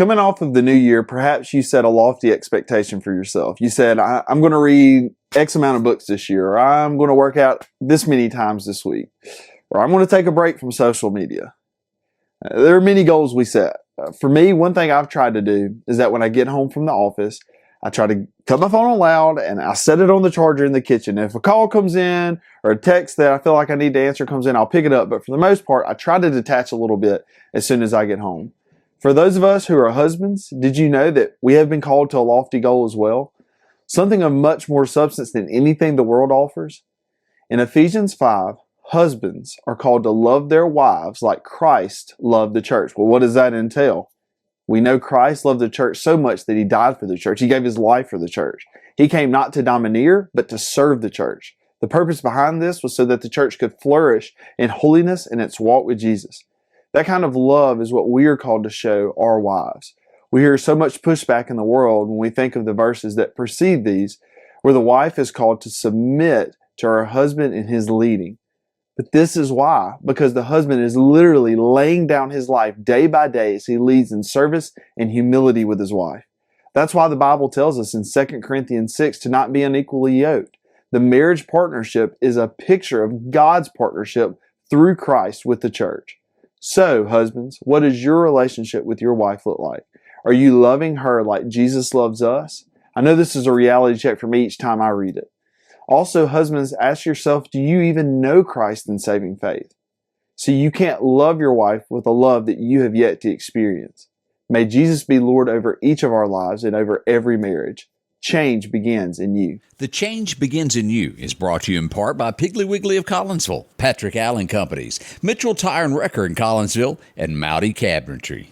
Coming off of the new year, perhaps you set a lofty expectation for yourself. You said, I'm going to read X amount of books this year, or I'm going to work out this many times this week, or I'm going to take a break from social media. There are many goals we set. For me, one thing I've tried to do is that when I get home from the office, I try to cut my phone on loud and I set it on the charger in the kitchen. If a call comes in or a text that I feel like I need to answer comes in, I'll pick it up. But for the most part, I try to detach a little bit as soon as I get home. For those of us who are husbands, did you know that we have been called to a lofty goal as well? Something of much more substance than anything the world offers. In Ephesians 5, husbands are called to love their wives like Christ loved the church. Well, what does that entail? We know Christ loved the church so much that he died for the church. He gave his life for the church. He came not to domineer, but to serve the church. The purpose behind this was so that the church could flourish in holiness in its walk with Jesus. That kind of love is what we are called to show our wives. We hear so much pushback in the world when we think of the verses that precede these, where the wife is called to submit to her husband in his leading. But this is why, because the husband is literally laying down his life day by day as he leads in service and humility with his wife. That's why the Bible tells us in 2 Corinthians 6 to not be unequally yoked. The marriage partnership is a picture of God's partnership through Christ with the church. So, husbands, what does your relationship with your wife look like? Are you loving her like Jesus loves us? I know this is a reality check for me each time I read it. Also, husbands, ask yourself, do you even know Christ in saving faith? See, you can't love your wife with a love that you have yet to experience. May Jesus be Lord over each of our lives and over every marriage. Change begins in you. The Change Begins in You is brought to you in part by Piggly Wiggly of Collinsville, Patrick Allen Companies, Mitchell Tire and Wrecker in Collinsville, and Mowdy Cabinetry.